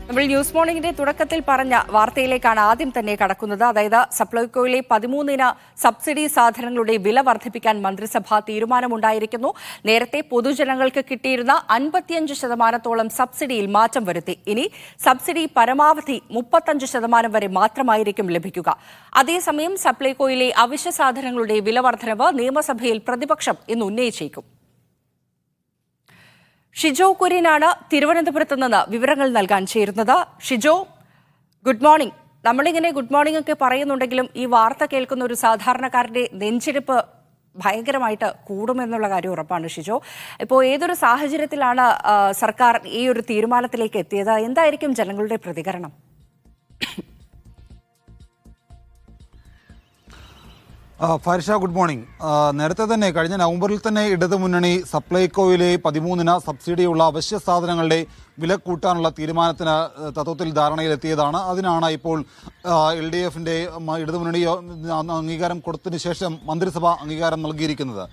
നമ്മൾ ന്യൂസ് മോർണിംഗിന്റെ തുടക്കത്തിൽ പറഞ്ഞ വാർത്തയിലേക്കാണ് ആദ്യം തന്നെ കടക്കുന്നത്. അതായത് സപ്ലൈകോയിലെ 13 സബ്സിഡി സാധനങ്ങളുടെ വില വർദ്ധിപ്പിക്കാൻ മന്ത്രിസഭാ തീരുമാനമുണ്ടായിരിക്കുന്നു. നേരത്തെ പൊതുജനങ്ങൾക്ക് കിട്ടിയിരുന്ന 55% സബ്സിഡിയിൽ മാറ്റം വരുത്തി. ഇനി സബ്സിഡി പരമാവധി 35% വരെ മാത്രമായിരിക്കും ലഭിക്കുക. അതേസമയം സപ്ലൈകോയിലെ അവശ്യ സാധനങ്ങളുടെ വില വർധനവ് നിയമസഭയിൽ പ്രതിപക്ഷം ഇന്ന് ഉന്നയിച്ചേക്കും. ഷിജോ കുര്യനാണ് തിരുവനന്തപുരത്ത് നിന്ന് വിവരങ്ങൾ നൽകാൻ ചേരുന്നത്. Shijo, good morning. നമ്മളിങ്ങനെ ഗുഡ് മോർണിംഗ് ഒക്കെ പറയുന്നുണ്ടെങ്കിലും ഈ വാർത്ത കേൾക്കുന്ന ഒരു സാധാരണക്കാരന്റെ നെഞ്ചിടിപ്പ് ഭയങ്കരമായിട്ട് കൂടുമെന്നുള്ള കാര്യം ഉറപ്പാണ്. ഷിജോ, ഇപ്പോൾ ഏതൊരു സാഹചര്യത്തിലാണ് സർക്കാർ ഈ ഒരു തീരുമാനത്തിലേക്ക് എത്തിയത്? എന്തായിരിക്കും ജനങ്ങളുടെ പ്രതികരണം? Farisha, good morning. നേരത്തെ തന്നെ കഴിഞ്ഞ നവംബറിൽ തന്നെ ഇടതുമുന്നണി സപ്ലൈകോയിലെ 13 സബ്സിഡിയുള്ള അവശ്യ സാധനങ്ങളുടെ വില കൂട്ടാനുള്ള തീരുമാനത്തിന് തത്വത്തിൽ ധാരണയിലെത്തിയതാണ്. അതിനാണ് ഇപ്പോൾ LDFിൻ്റെ ഇടതുമുന്നണി അംഗീകാരം കൊടുത്തതിന് ശേഷം മന്ത്രിസഭ അംഗീകാരം നൽകിയിരിക്കുന്നത്.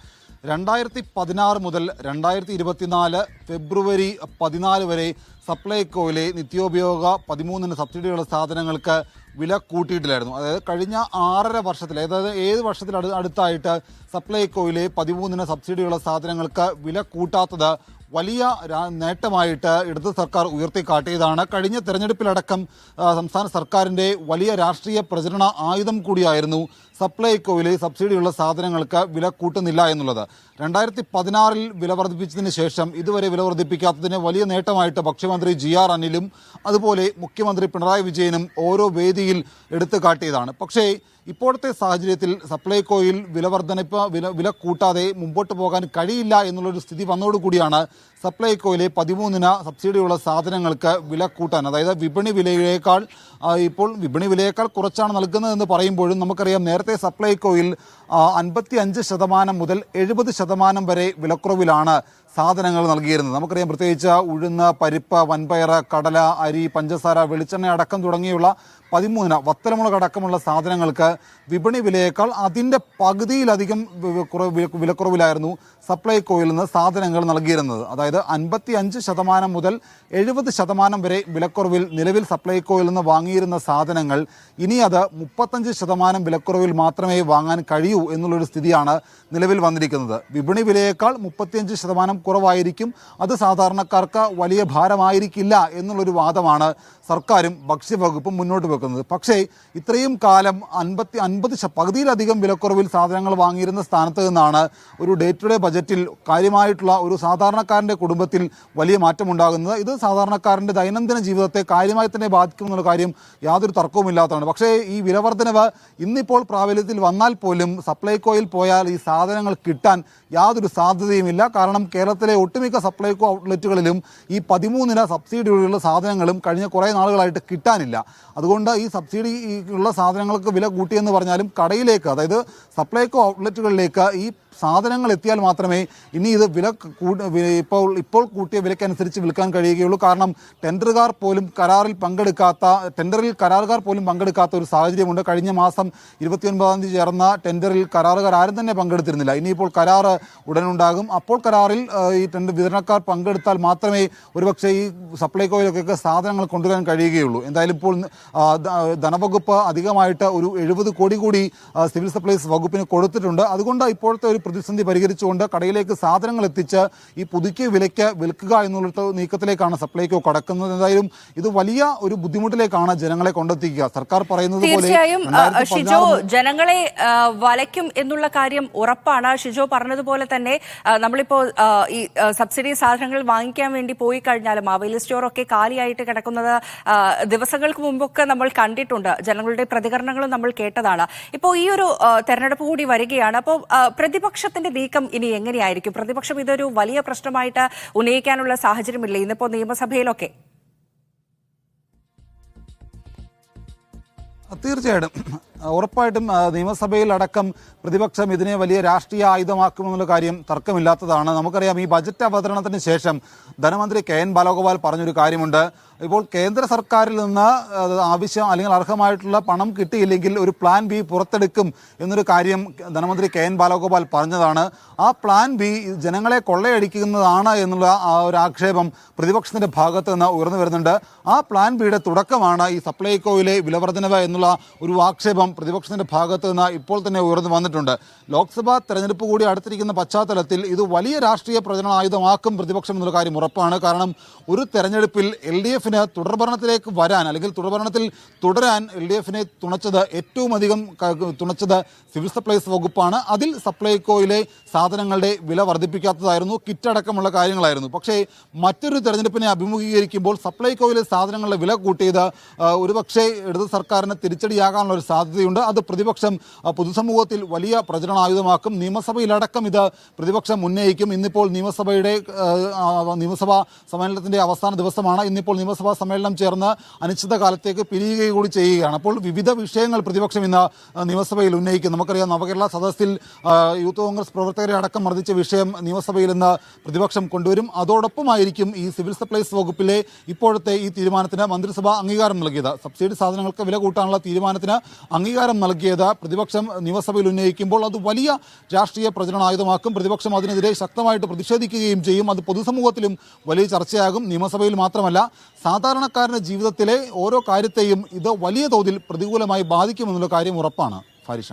2016 മുതൽ 2024 ഫെബ്രുവരി 14 വരെ സപ്ലൈകോയിലെ നിത്യോപയോഗ 13 സബ്സിഡിയുള്ള സാധനങ്ങൾക്ക് വില കൂട്ടിയിട്ടില്ലായിരുന്നു. അതായത് കഴിഞ്ഞ 6.5 വർഷത്തിൽ, അതായത് 7 വർഷത്തിൽ അടുത്തായിട്ട് സപ്ലൈകോയിലെ 13 സബ്സിഡിയുള്ള സാധനങ്ങൾക്ക് വില കൂട്ടാത്തത് വലിയ നേട്ടമായിട്ട് ഇടത് സർക്കാർ ഉയർത്തിക്കാട്ടിയതാണ്. കഴിഞ്ഞ തെരഞ്ഞെടുപ്പിലടക്കം സംസ്ഥാന സർക്കാരിൻ്റെ വലിയ രാഷ്ട്രീയ പ്രചരണ ആയുധം കൂടിയായിരുന്നു സപ്ലൈകോയിലെ സബ്സിഡിയുള്ള സാധനങ്ങൾക്ക് വില കൂട്ടുന്നില്ല എന്നുള്ളത്. 2016 വില വർദ്ധിപ്പിച്ചതിന് ശേഷം ഇതുവരെ വില വർദ്ധിപ്പിക്കാത്തതിന് വലിയ നേട്ടമായിട്ട് ഭക്ഷ്യമന്ത്രി GR അനിലും അതുപോലെ മുഖ്യമന്ത്രി പിണറായി വിജയനും ഓരോ വേദിയിൽ എടുത്തു കാട്ടിയതാണ്. പക്ഷേ ഇപ്പോഴത്തെ സാഹചര്യത്തിൽ സപ്ലൈകോയിൽ വില കൂട്ടാതെ മുമ്പോട്ട് പോകാൻ കഴിയില്ല എന്നുള്ളൊരു സ്ഥിതി വന്നതോടുകൂടിയാണ് സപ്ലൈകോയിലെ 13 സബ്സിഡിയുള്ള സാധനങ്ങൾക്ക് വില കൂട്ടാൻ, അതായത് വിപണി വിലയേക്കാൾ കുറച്ചാണ് നൽകുന്നതെന്ന് പറയുമ്പോഴും നമുക്കറിയാം നേരത്തെ സപ്ലൈകോയിൽ 55% മുതൽ 70% വരെ വിലക്കുറവിലാണ് സാധനങ്ങൾ നൽകിയിരുന്നത്. നമുക്കറിയാം പ്രത്യേകിച്ച് ഉഴുന്ന്, പരിപ്പ്, വൻപയർ, കടല, അരി, പഞ്ചസാര, വെളിച്ചെണ്ണ അടക്കം തുടങ്ങിയുള്ള 13 വത്തലമുളക് അടക്കമുള്ള സാധനങ്ങൾക്ക് വിപണി വിലയേക്കാൾ അതിൻ്റെ പകുതിയിലധികം വിലക്കുറവിലായിരുന്നു സപ്ലൈകോയിൽ നിന്ന് സാധനങ്ങൾ നൽകിയിരുന്നത്. അതായത് 55% മുതൽ 70% വരെ വിലക്കുറവിൽ നിലവിൽ സപ്ലൈകോയിൽ നിന്ന് വാങ്ങിയിരുന്ന സാധനങ്ങൾ ഇനി അത് 35% വിലക്കുറവിൽ മാത്രമേ വാങ്ങാൻ കഴിയൂ എന്നുള്ളൊരു സ്ഥിതിയാണ് നിലവിൽ വന്നിരിക്കുന്നത്. വിപണി വിലയേക്കാൾ 35% കുറവായിരിക്കും, അത് സാധാരണക്കാർക്ക് വലിയ ഭാരമായിരിക്കില്ല എന്നുള്ളൊരു വാദമാണ് സർക്കാരും ഭക്ഷ്യവകുപ്പും മുന്നോട്ട് വെക്കുന്നത്. പക്ഷേ ഇത്രയും കാലം 50 പകുതിയിലധികം വിലക്കുറവിൽ സാധനങ്ങൾ വാങ്ങിയിരുന്ന സ്ഥാനത്ത് നിന്നാണ് ഒരു ഡേ ടു ഡേ ബജറ്റിൽ കാര്യമായിട്ടുള്ള ഒരു സാധാരണക്കാരൻ്റെ കുടുംബത്തിൽ വലിയ മാറ്റമുണ്ടാകുന്നത്. ഇത് സാധാരണക്കാരൻ്റെ ദൈനംദിന ജീവിതത്തെ കാര്യമായി തന്നെ ബാധിക്കുമെന്നുള്ള കാര്യം യാതൊരു തർക്കവുമില്ലാത്തതാണ്. പക്ഷേ ഈ വിലവർദ്ധനവ് ഇന്നിപ്പോൾ പ്രാബല്യത്തിൽ വന്നാൽ പോലും സപ്ലൈകോയിൽ പോയാൽ ഈ സാധനങ്ങൾ കിട്ടാൻ യാതൊരു സാധ്യതയുമില്ല. കാരണം കേരളത്തിലെ ഒട്ടുമിക്ക സപ്ലൈകോ ഔട്ട്ലെറ്റുകളിലും ഈ 13 സബ്സിഡിയുള്ള സാധനങ്ങളും കഴിഞ്ഞ കുറേ നാളുകളായിട്ട് കിട്ടാനില്ല. അതുകൊണ്ട് ഈ സബ്സിഡി ഉള്ള സാധനങ്ങൾക്ക് വില കൂട്ടിയെന്ന് പറഞ്ഞാലും കടയിലേക്ക്, അതായത് സപ്ലൈകോ ഔട്ട്ലെറ്റുകളിലേക്ക് ഈ സാധനങ്ങൾ എത്തിയാൽ മാത്രമേ ഇനി ഇത് ഇപ്പോൾ കൂട്ടിയ വിലക്കനുസരിച്ച് വിൽക്കാൻ കഴിയുകയുള്ളൂ. കാരണം ടെൻഡറിൽ കരാറുകാർ പോലും പങ്കെടുക്കാത്ത ഒരു സാഹചര്യമുണ്ട്. കഴിഞ്ഞ മാസം 29-ാം തീയതി ചേർന്ന ടെൻഡറിൽ കരാറുകാർ ആരും തന്നെ പങ്കെടുത്തിരുന്നില്ല. ഇനിയിപ്പോൾ കരാറ് ഉടനുണ്ടാകും. അപ്പോൾ കരാറിൽ ഈ വിതരണക്കാർ പങ്കെടുത്താൽ മാത്രമേ ഒരുപക്ഷെ ഈ സപ്ലൈകോയിലൊക്കെ സാധനങ്ങൾ കൊണ്ടുവരാൻ കഴിയുകയുള്ളൂ. എന്തായാലും ഇപ്പോൾ ധനവകുപ്പ് അധികമായിട്ട് ഒരു 70 കോടി കൂടി സിവിൽ സപ്ലൈസ് വകുപ്പിന് കൊടുത്തിട്ടുണ്ട്. അതുകൊണ്ട് ഇപ്പോഴത്തെ ഒരു പ്രതിസന്ധി പരിഹരിച്ചുകൊണ്ട് കടയിലേക്ക് സാധനങ്ങൾ എത്തിച്ച് ഈ പുതുക്കിയ വിലയ്ക്ക് വിൽക്കുക എന്നുള്ള നീക്കത്തിലേക്കാണ് സപ്ലൈകോ കടക്കുന്നത്. എന്തായാലും ഇത് വലിയ ഒരു ബുദ്ധിമുട്ടിലേക്കാണ് ജനങ്ങളെ കൊണ്ടെത്തിക്കുക. സർക്കാർ പറയുന്നത് പോലെ ഷിജോ ജനങ്ങളെ വലയ്ക്കും എന്നുള്ള കാര്യം ഉറപ്പാണ്. ഷിജോ പറഞ്ഞതുപോലെ തന്നെ നമ്മളിപ്പോൾ ഈ സബ്സിഡി സാധനങ്ങൾ വാങ്ങിക്കാൻ വേണ്ടി പോയി കഴിഞ്ഞാലും അവൈൽ സ്റ്റോറൊക്കെ കാലിയായിട്ട് കിടക്കുന്നത് ദിവസങ്ങൾക്ക് മുമ്പൊക്കെ നമ്മൾ കണ്ടിട്ടുണ്ട്. ജനങ്ങളുടെ പ്രതികരണങ്ങളും നമ്മൾ കേട്ടതാണ്. ഇപ്പോൾ ഈ ഒരു തെരഞ്ഞെടുപ്പ് കൂടി വരികയാണ്. അപ്പോൾ പ്രതിപക്ഷത്തിന്റെ നീക്കം ഇനി എങ്ങനെയായിരിക്കും? പ്രതിപക്ഷം ഇതൊരു വലിയ പ്രശ്നമായിട്ട് ഉന്നയിക്കാനുള്ള സാഹചര്യമില്ലേ ഇന്നിപ്പോൾ നിയമസഭയിലൊക്കെ? തീർച്ചയായിട്ടും ഉറപ്പായിട്ടും നിയമസഭയിൽ അടക്കം പ്രതിപക്ഷം ഇതിനെ വലിയ രാഷ്ട്രീയ ആയുധമാക്കുമെന്നുള്ള കാര്യം തർക്കമില്ലാത്തതാണ്. നമുക്കറിയാം ഈ ബജറ്റ് അവതരണത്തിന് ശേഷം ധനമന്ത്രി കെ.എൻ. ബാലഗോപാൽ പറഞ്ഞൊരു കാര്യമുണ്ട്. ഇപ്പോൾ കേന്ദ്ര സർക്കാരിൽ നിന്ന് ആവശ്യം അല്ലെങ്കിൽ അർഹമായിട്ടുള്ള പണം കിട്ടിയില്ലെങ്കിൽ ഒരു പ്ലാൻ ബി പുറത്തെടുക്കും എന്നൊരു കാര്യം ധനമന്ത്രി കെ.എൻ. ബാലഗോപാൽ പറഞ്ഞതാണ്. ആ പ്ലാൻ ബി ജനങ്ങളെ കൊള്ളയടിക്കുന്നതാണ് എന്നുള്ള ഒരു ആക്ഷേപം പ്രതിപക്ഷത്തിന്റെ ഭാഗത്ത് നിന്ന് ഉയർന്നു വരുന്നുണ്ട്. ആ പ്ലാൻ ബിയുടെ തുടക്കമാണ് ഈ സപ്ലൈകോയിലെ വിലവർദ്ധനവ് എന്നുള്ള ഒരു ആക്ഷേപം പ്രതിപക്ഷത്തിന്റെ ഭാഗത്ത് നിന്ന് ഇപ്പോൾ തന്നെ ഉയർന്നു വന്നിട്ടുണ്ട്. ലോക്സഭാ തെരഞ്ഞെടുപ്പ് കൂടി അടുത്തിരിക്കുന്ന പശ്ചാത്തലത്തിൽ ഇത് വലിയ രാഷ്ട്രീയ പ്രചരണ ആയുധമാക്കും പ്രതിപക്ഷം എന്നുള്ള കാര്യം ഉറപ്പാണ്. കാരണം ഒരു തെരഞ്ഞെടുപ്പിൽ LDF തുടർഭരണത്തിലേക്ക് വരാൻ അല്ലെങ്കിൽ തുടർഭരണത്തിൽ തുടരാൻ LDF തുണച്ചത് ഏറ്റവും അധികം തുണച്ചത് സിവിൽ സപ്ലൈസ് വകുപ്പാണ്. അതിൽ സപ്ലൈകോയിലെ സാധനങ്ങളുടെ വില വർദ്ധിപ്പിക്കാത്തതായിരുന്നു, കിറ്റടക്കമുള്ള കാര്യങ്ങളായിരുന്നു. പക്ഷേ മറ്റൊരു തെരഞ്ഞെടുപ്പിനെ അഭിമുഖീകരിക്കുമ്പോൾ സപ്ലൈകോയിലെ സാധനങ്ങളുടെ വില കൂട്ടിയത് ഒരുപക്ഷെ ഇടത് സർക്കാരിന് തിരിച്ചടിയാകാനുള്ള ഒരു സാധ്യതയുണ്ട്. അത് പ്രതിപക്ഷം പൊതുസമൂഹത്തിൽ വലിയ പ്രചരണായുധമാക്കും. നിയമസഭയിലടക്കം ഇത് പ്രതിപക്ഷം ഉന്നയിക്കും. ഇന്നിപ്പോൾ നിയമസഭാ സമ്മേളനത്തിന്റെ അവസാന ദിവസമാണ്. ഇന്നിപ്പോൾ നിയമസഭാ സമ്മേളനം ചേർന്ന് അനിശ്ചിതകാലത്തേക്ക് പിരിയുകയും കൂടി ചെയ്യുകയാണ്. അപ്പോൾ വിവിധ വിഷയങ്ങൾ പ്രതിപക്ഷം ഇന്ന് നിയമസഭയിൽ ഉന്നയിക്കും. നമുക്കറിയാം നവകേരള സദസ്സിൽ യൂത്ത് കോൺഗ്രസ് പ്രവർത്തകരെ അടക്കം മർദ്ദിച്ച വിഷയം നിയമസഭയിൽ ഇന്ന് പ്രതിപക്ഷം കൊണ്ടുവരും. അതോടൊപ്പമായിരിക്കും ഈ സിവിൽ സപ്ലൈസ് വകുപ്പിലെ ഇപ്പോഴത്തെ ഈ തീരുമാനത്തിന് മന്ത്രിസഭ അംഗീകാരം നൽകിയത്. സബ്സിഡി സാധനങ്ങൾക്ക് വില കൂട്ടാനുള്ള തീരുമാനത്തിന് അംഗീകാരം നൽകിയത് പ്രതിപക്ഷം നിയമസഭയിൽ ഉന്നയിക്കുമ്പോൾ അത് വലിയ രാഷ്ട്രീയ പ്രചരണായുധമാക്കും. പ്രതിപക്ഷം അതിനെതിരെ ശക്തമായിട്ട് പ്രതിഷേധിക്കുകയും ചെയ്യും. അത് പൊതുസമൂഹത്തിലും വലിയ ചർച്ചയാകും. നിയമസഭയിൽ മാത്രമല്ല, സാധാരണക്കാരൻ്റെ ജീവിതത്തിലെ ഓരോ കാര്യത്തെയും ഇത് വലിയ തോതിൽ പ്രതികൂലമായി ബാധിക്കുമെന്നുള്ള കാര്യം ഉറപ്പാണ്. ഫാരിഷ.